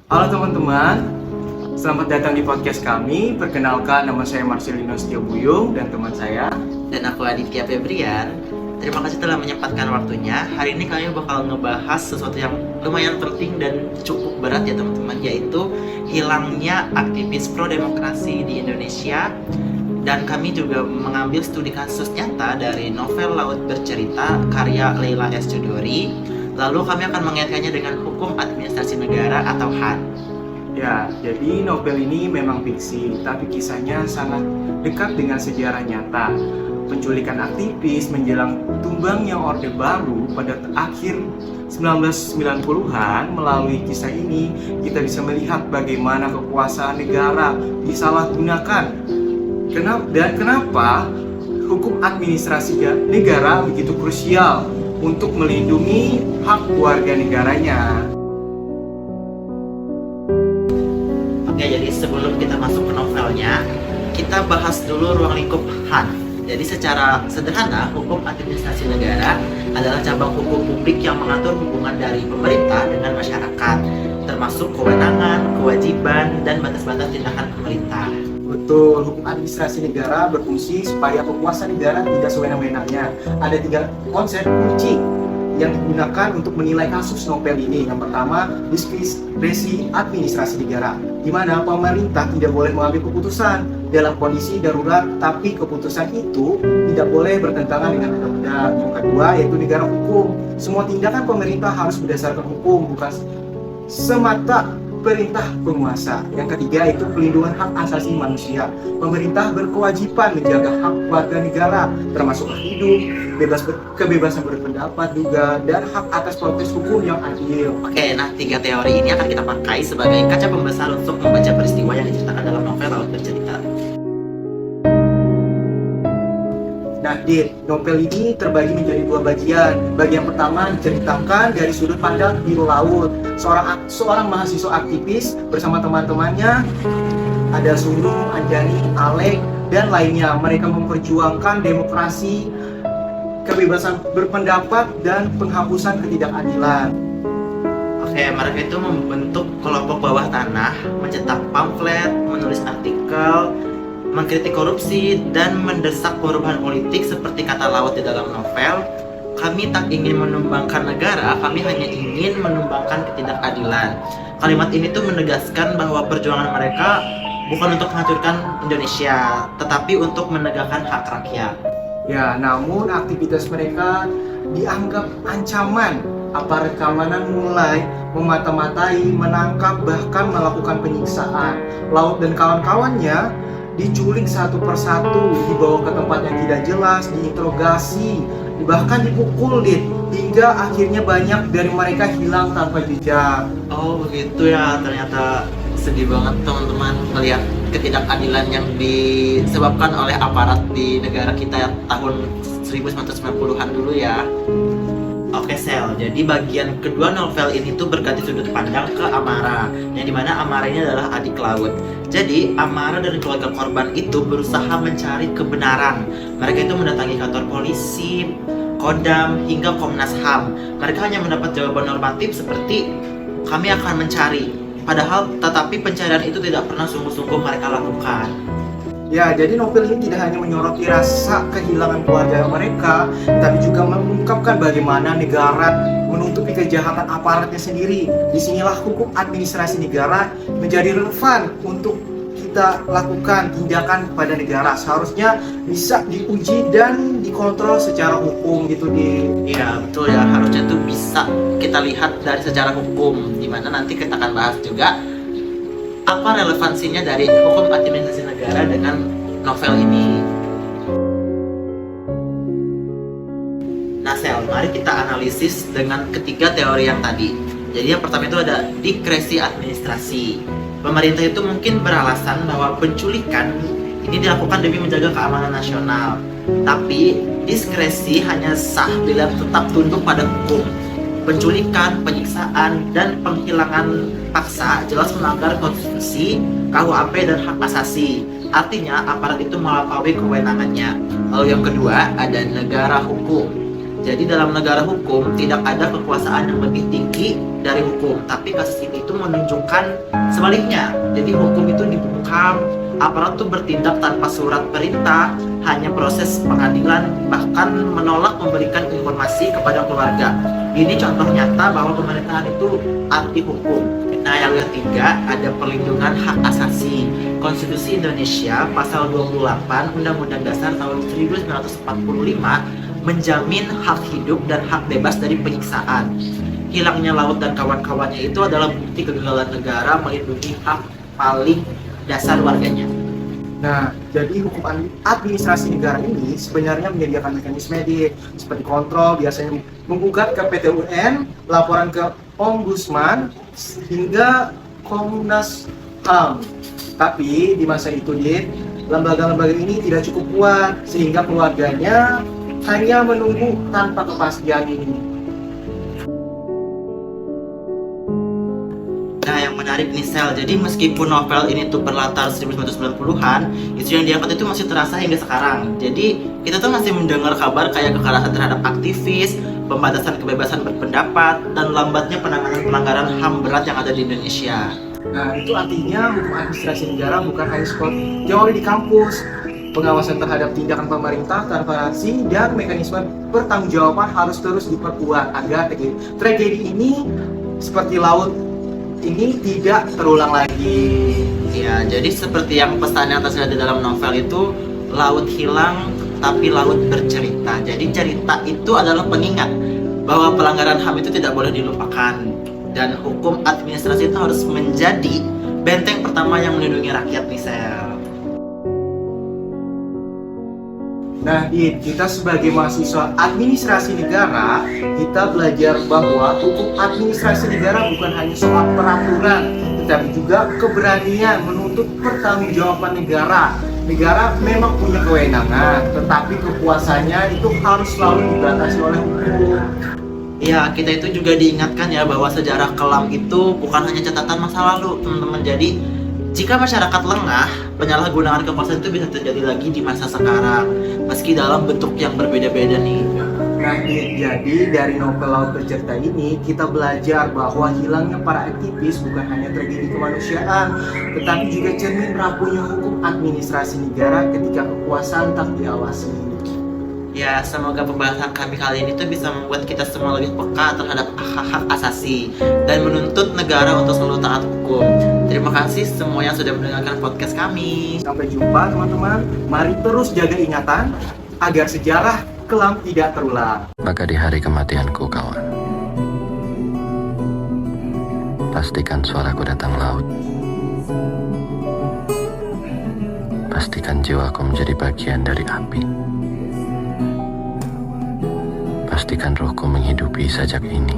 Halo teman-teman, selamat datang di podcast kami. Perkenalkan, nama saya Marcelino Setiobuyung dan teman saya. Dan aku Aditya Febrian. Terima kasih telah menyempatkan waktunya. Hari ini kami bakal ngebahas sesuatu yang lumayan penting dan cukup berat ya teman-teman, yaitu hilangnya aktivis pro-demokrasi di Indonesia. Dan kami juga mengambil studi kasus nyata dari novel Laut Bercerita karya Leila S. Chudori. Lalu kami akan mengaitkannya dengan hukum administrasi negara atau HAN. Ya, jadi novel ini memang fiksi, tapi kisahnya sangat dekat dengan sejarah nyata. Penculikan aktivis menjelang tumbangnya Orde Baru pada akhir 1990-an. Melalui kisah ini, kita bisa melihat bagaimana kekuasaan negara disalahgunakan. Kenapa hukum administrasi negara begitu krusial untuk melindungi hak warga negaranya. Oke, jadi sebelum kita masuk ke novelnya, kita bahas dulu ruang lingkup HAN. Jadi secara sederhana, hukum administrasi negara adalah cabang hukum publik yang mengatur hubungan dari pemerintah dengan masyarakat, termasuk kewenangan, kewajiban, dan batas-batas tindakan pemerintah. Betul, hukum administrasi negara berfungsi supaya penguasa negara tidak sewenang-wenangnya. Ada 3 konsep kunci yang digunakan untuk menilai kasus novel ini. Yang pertama, diskresi administrasi negara, di mana pemerintah tidak boleh mengambil keputusan dalam kondisi darurat, tapi keputusan itu tidak boleh bertentangan dengan undang-undang. Yang kedua, yaitu negara hukum. Semua tindakan pemerintah harus berdasarkan hukum, bukan semata perintah penguasa. Yang ketiga itu pelindungan hak asasi manusia. Pemerintah berkewajiban menjaga hak warga negara, termasuk hak hidup, kebebasan berpendapat juga, dan hak atas proses hukum yang adil. Oke, nah 3 teori ini akan kita pakai sebagai kaca pembesar untuk membaca peristiwa yang diceritakan dalam novel Laut Bercerita. Nah, di novel ini terbagi menjadi 2 bagian. Bagian pertama diceritakan dari sudut pandang biru laut. Seorang mahasiswa aktivis bersama teman-temannya, ada Sunu, Anjani, Alek, dan lainnya. Mereka memperjuangkan demokrasi, kebebasan berpendapat, dan penghapusan ketidakadilan. Oke, mereka itu membentuk kelompok bawah tanah, mencetak pamflet, menulis artikel, mengkritik korupsi, dan mendesak perubahan politik seperti kata Laut di dalam novel. Kami tak ingin menumbangkan negara, kami hanya ingin menumbangkan ketidakadilan. Kalimat ini tuh menegaskan bahwa perjuangan mereka bukan untuk menghancurkan Indonesia, tetapi untuk menegakkan hak rakyat. Ya, namun aktivitas mereka dianggap ancaman. Aparat keamanan mulai memata-matai, menangkap, bahkan melakukan penyiksaan. Laut dan kawan-kawannya diculik satu persatu, dibawa ke tempat yang tidak jelas, diinterogasi, bahkan dipukul hingga akhirnya banyak dari mereka hilang tanpa jejak. Oh begitu ya, ternyata sedih banget teman-teman melihat ketidakadilan yang disebabkan oleh aparat di negara kita tahun 1990-an dulu ya. Oke Sel, jadi bagian kedua novel ini tuh berganti sudut pandang ke Amara, yang dimana Amara ini adalah adik Laut. Jadi Amara dan keluarga korban itu berusaha mencari kebenaran. Mereka itu mendatangi kantor polisi, Kodam, hingga Komnas HAM. Mereka hanya mendapat jawaban normatif seperti kami akan mencari. Padahal tetapi pencarian itu tidak pernah sungguh-sungguh mereka lakukan. Ya, jadi novel ini tidak hanya menyoroti rasa kehilangan keluarga mereka, tapi juga mengungkapkan bagaimana negara menutupi kejahatan aparatnya sendiri. Disinilah hukum administrasi negara menjadi relevan untuk kita lakukan tindakan kepada negara. Seharusnya bisa diuji dan dikontrol secara hukum gitu di. Iya betul ya, harusnya tuh bisa kita lihat dari secara hukum, dimana nanti kita akan bahas juga apa relevansinya dari hukum administrasi negara dengan novel ini. Nah Sel, mari kita analisis dengan ketiga teori yang tadi. Jadi yang pertama itu ada diskresi administrasi. Pemerintah itu mungkin beralasan bahwa penculikan ini dilakukan demi menjaga keamanan nasional. Tapi diskresi hanya sah bila tetap tunduk pada hukum. Penculikan, penyiksaan, dan penghilangan paksa jelas melanggar konstitusi, KUHP, dan hak asasi. Artinya aparat itu melampaui kewenangannya. Lalu yang kedua ada negara hukum. Jadi dalam negara hukum tidak ada kekuasaan yang lebih tinggi dari hukum, tapi kasus ini itu menunjukkan sebaliknya. Jadi hukum itu dibungkam, aparat itu bertindak tanpa surat perintah, hanya proses pengadilan, bahkan menolak memberikan informasi kepada keluarga. Ini contoh nyata bahwa pemerintahan itu anti hukum. Nah, yang ketiga ada perlindungan hak asasi. Konstitusi Indonesia pasal 28 Undang-Undang Dasar tahun 1945 menjamin hak hidup dan hak bebas dari penyiksaan. Hilangnya laut dan kawan-kawannya itu adalah bukti kegagalan negara melindungi hak paling dasar warganya. Nah, jadi hukum administrasi negara ini sebenarnya menyediakan mekanisme seperti kontrol, biasanya menggugat ke PT UN, laporan ke Ombudsman, hingga Komnas HAM. Tapi di masa itu, lembaga-lembaga ini tidak cukup kuat, sehingga keluarganya hanya menunggu tanpa kepastian ini. Nah, yang menarik nih Sel, jadi meskipun novel ini tuh berlatar 1990-an, isu yang diangkat itu masih terasa hingga sekarang. Jadi kita tuh masih mendengar kabar kayak kekerasan terhadap aktivis, pembatasan kebebasan berpendapat, dan lambatnya penanganan pelanggaran HAM berat yang ada di Indonesia. Nah, itu artinya hukum administrasi negara bukan hanya sekolah teori di kampus. Pengawasan terhadap tindakan pemerintah, transparansi, dan mekanisme pertanggungjawaban harus terus diperkuat agar tragedi ini seperti laut ini tidak terulang lagi. Ya, jadi seperti yang pesan yang tersirat di dalam novel itu, laut hilang tapi laut bercerita. Jadi cerita itu adalah pengingat bahwa pelanggaran HAM itu tidak boleh dilupakan, dan hukum administrasi itu harus menjadi benteng pertama yang melindungi rakyat nih Sel. Nah, kita sebagai mahasiswa administrasi negara, kita belajar bahwa hukum administrasi negara bukan hanya soal peraturan, tetapi juga keberanian menuntut pertanggungjawaban negara. Negara memang punya kewenangan, tetapi kekuasaannya itu harus selalu dibatasi oleh hukum. Ya, kita itu juga diingatkan ya bahwa sejarah kelam itu bukan hanya catatan masa lalu, teman-teman. Jadi jika masyarakat lengah, penyalahgunaan kekuasaan itu bisa terjadi lagi di masa sekarang, meski dalam bentuk yang berbeda-beda nih. Nah, jadi dari novel Laut Bercerita ini, kita belajar bahwa hilangnya para aktivis bukan hanya tragedi kemanusiaan, tetapi juga cermin rapuhnya hukum administrasi negara ketika kekuasaan tak diawasi. Ya, semoga pembahasan kami kali ini tuh bisa membuat kita semua lebih peka terhadap hak-hak asasi dan menuntut negara untuk selalu taat hukum. Terima kasih semua yang sudah mendengarkan podcast kami. Sampai jumpa teman-teman. Mari terus jaga ingatan agar sejarah kelam tidak terulang. Maka di hari kematianku kawan, pastikan suaraku datang laut. Pastikan jiwaku menjadi bagian dari api. Pastikan rohku menghidupi sajak ini.